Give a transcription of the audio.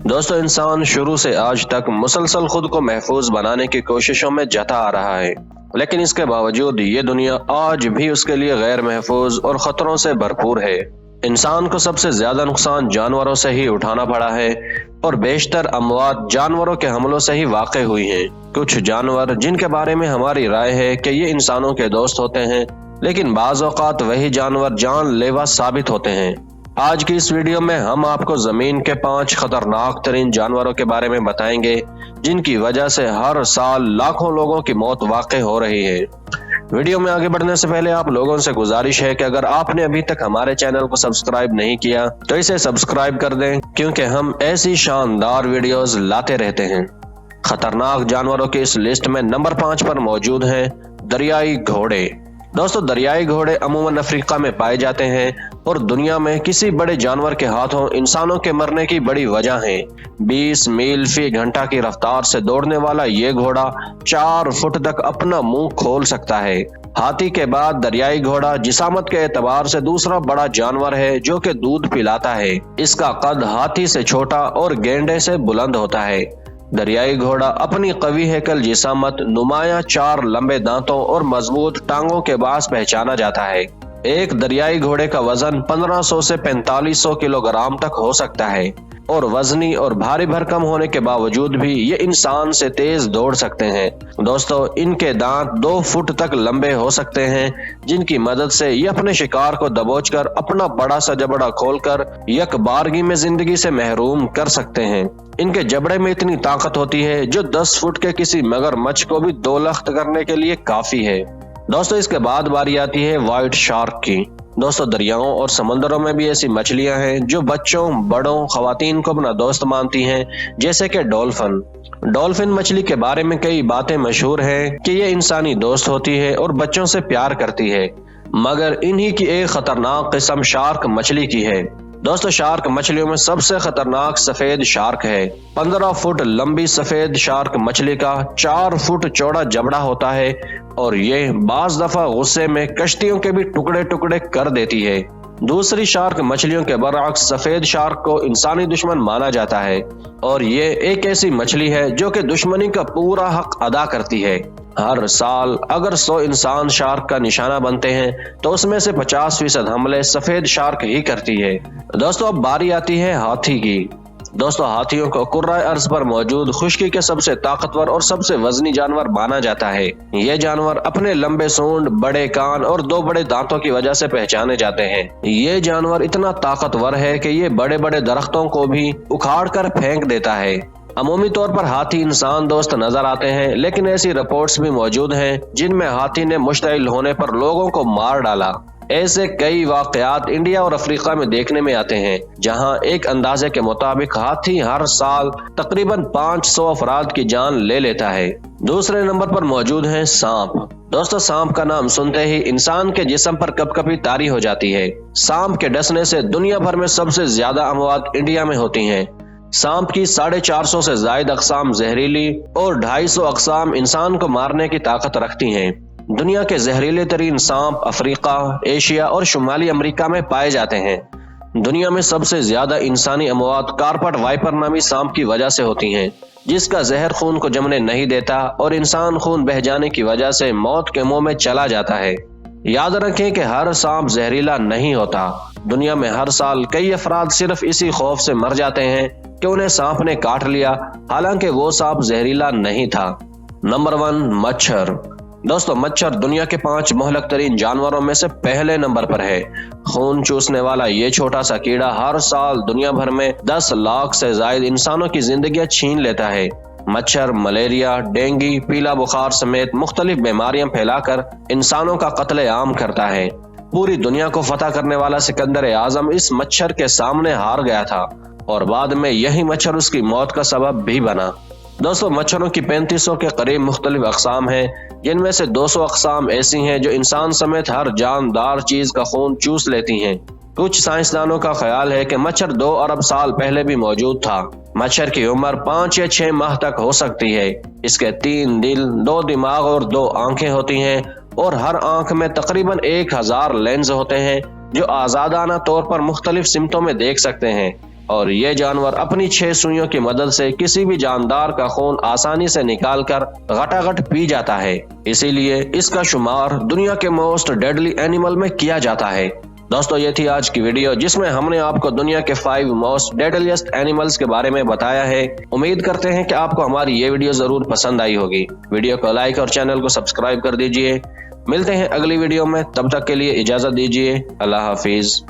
दोस्तों, इंसान शुरू से आज तक मुसलसल खुद को महफूज बनाने की कोशिशों में जता आ रहा है, लेकिन इसके बावजूद ये दुनिया आज भी उसके लिए गैर महफूज और खतरों से भरपूर है। इंसान को सबसे ज्यादा नुकसान जानवरों से ही उठाना पड़ा है और बेशतर अमवात जानवरों के हमलों से ही वाक़ हुई हैं। कुछ जानवर जिनके बारे में हमारी राय है कि ये इंसानों के दोस्त होते हैं, लेकिन बाज़ औक़ात वही जानवर जानलेवा साबित होते हैं। आज की इस वीडियो में हम आपको जमीन के 5 खतरनाक तरीन जानवरों के बारे में बताएंगे, जिनकी वजह से हर साल लाखों लोगों की मौत वाक़ हो रही है। वीडियो में आगे बढ़ने से पहले आप लोगों से गुजारिश है कि अगर आपने अभी तक हमारे चैनल को सब्सक्राइब नहीं किया तो इसे सब्सक्राइब कर दें, क्योंकि हम ऐसी शानदार वीडियोस लाते रहते हैं। खतरनाक जानवरों की इस लिस्ट में नंबर 5 पर मौजूद हैं दरियाई घोड़े। दोस्तों, दरियाई घोड़े अमूमन अफ्रीका में पाए जाते हैं और दुनिया में किसी बड़े जानवर के हाथों इंसानों के मरने की बड़ी वजह है। 20 मील फी घंटा की रफ्तार से दौड़ने वाला ये घोड़ा 4 फुट तक अपना मुंह खोल सकता है। हाथी के बाद दरियाई घोड़ा जिसामत के एतबार से दूसरा बड़ा जानवर है जो कि दूध पिलाता है। इसका कद हाथी से छोटा और गेंडे से बुलंद होता है। दरियाई घोड़ा अपनी कवी हैकल जिसामत, नुमाया 4 लंबे दांतों और मजबूत टांगों के बास पहचाना जाता है। एक दरियाई घोड़े का वजन 1500 से 4500 किलोग्राम तक हो सकता है और वजनी और भारी भरकम होने के बावजूद भी ये इंसान से तेज दौड़ सकते हैं। दोस्तों, इनके दांत 2 फुट तक लंबे हो सकते हैं, जिनकी मदद से ये अपने शिकार को दबोचकर अपना बड़ा सा जबड़ा खोलकर यकबारगी में जिंदगी से महरूम कर सकते हैं। इनके जबड़े में इतनी ताकत होती है जो 10 फुट के किसी मगरमच्छ को भी 2 लख्त करने के लिए काफी है। दोस्तों, इसके बाद बारी आती है व्हाइट शार्क की। दोस्तों, दरियाओं और समंदरों में भी ऐसी मछलियां हैं जो बच्चों, बड़ों, खवातीन को अपना दोस्त मानती हैं, जैसे कि डॉल्फिन। डॉल्फिन मछली के बारे में कई बातें मशहूर हैं कि ये इंसानी दोस्त होती है और बच्चों से प्यार करती है, मगर इन्हीं की एक खतरनाक किस्म शार्क मछली की है। दोस्तों, शार्क मछलियों में सबसे खतरनाक सफेद शार्क है। 15 फुट लंबी सफेद शार्क मछली का 4 फुट चौड़ा जबड़ा होता है और ये बाज दफा गुस्से में कश्तियों के भी टुकड़े टुकड़े कर देती है। दूसरी शार्क मछलियों के बरअक्स सफेद शार्क को इंसानी दुश्मन माना जाता है और ये एक ऐसी मछली है जो कि दुश्मनी का पूरा हक अदा करती है। हर साल अगर 100 इंसान शार्क का निशाना बनते हैं तो उसमें से 50% हमले सफेद शार्क ही करती है। दोस्तों, अब बारी आती है हाथी की। दोस्तों, हाथियों को कुर्राए अर्ज पर मौजूद खुश्की के सबसे ताकतवर और सबसे वजनी जानवर माना जाता है। ये जानवर अपने लंबे सूंड, बड़े कान और 2 बड़े दांतों की वजह से पहचाने जाते हैं। ये जानवर इतना ताकतवर है कि ये बड़े बड़े दरख्तों को भी उखाड़ कर फेंक देता है। अमूमी तौर पर हाथी इंसान दोस्त नजर आते हैं, लेकिन ऐसी रिपोर्ट्स भी मौजूद हैं जिनमें हाथी ने मुश्तइल होने पर लोगों को मार डाला। ऐसे कई वाकयात इंडिया और अफ्रीका में देखने में आते हैं, जहां एक अंदाजे के मुताबिक हाथी हर साल तकरीबन 500 अफराद की जान ले लेता है। दूसरे नंबर पर मौजूद है सांप। दोस्तों, सांप का नाम सुनते ही इंसान के जिस्म पर कपकपी तारी हो जाती है। सांप के डसने से दुनिया भर में सबसे ज्यादा अमवात इंडिया में होती हैं। सांप की 450 से ज्यादा अक़साम जहरीली और 250 अक़साम इंसान को मारने की ताकत रखती हैं। दुनिया के जहरीले तरीन सांप अफ्रीका, एशिया और शुमाली अमेरिका में पाए जाते हैं। दुनिया में सबसे ज्यादा इंसानी अमवात कारपेट वाइपर नामी सांप की वजह से होती हैं, जिसका जहर खून को जमने नहीं देता और इंसान खून बह जाने की वजह से मौत के मुंह में चला जाता है। याद रखें कि हर सांप जहरीला नहीं होता। दुनिया में हर साल कई अफराद सिर्फ इसी खौफ से मर जाते हैं कि उन्हें सांप ने काट लिया, हालांकि वो सांप जहरीला नहीं था। नंबर 1, मच्छर। दोस्तों, मच्छर दुनिया के 5 मोहलक तरीन जानवरों में से पहले नंबर पर है। खून चूसने वाला ये छोटा सा कीड़ा हर साल दुनिया भर में 10 लाख से ज्यादा इंसानों की जिंदगियां छीन लेता है। मच्छर मलेरिया, डेंगू, पीला बुखार समेत मुख्तलिफ बीमारियां फैलाकर इंसानों का कत्ले आम करता है। पूरी दुनिया को फतह करने वाला सिकंदर आजम इस मच्छर के सामने हार गया था और बाद में यही मच्छर उसकी मौत का सबब भी बना। दोस्तों, मच्छरों की 3500 के करीब मुख्तलिफ अक़साम हैं, जिनमें से 200 अक़साम ऐसी हैं जो इंसान समेत हर जानदार चीज का खून चूस लेती हैं। कुछ साइंसदानों का ख्याल है कि मच्छर 2 अरब साल पहले भी मौजूद था। मच्छर की उम्र 5 या 6 माह तक हो सकती है। इसके 3 दिल, 2 दिमाग और 2 आंखें होती हैं और हर आंख में तकरीबन 1000 लेंस होते हैं जो आजादाना तौर पर मुख्तलिफ सिमतों में देख सकते हैं। और ये जानवर अपनी 6 सुइयों की मदद से किसी भी जानदार का खून आसानी से निकालकर घटाघट पी जाता है। इसीलिए इसका शुमार दुनिया के मोस्ट डेडली एनिमल में किया जाता है। दोस्तों, ये थी आज की वीडियो जिसमें हमने आपको दुनिया के 5 मोस्ट डेडलीस्ट एनिमल्स के बारे में बताया है। उम्मीद करते हैं कि आपको हमारी ये वीडियो जरूर पसंद आई होगी। वीडियो को लाइक और चैनल को सब्सक्राइब कर दीजिए। मिलते हैं अगली वीडियो में, तब तक के लिए इजाजत दीजिए। अल्लाह हाफिज।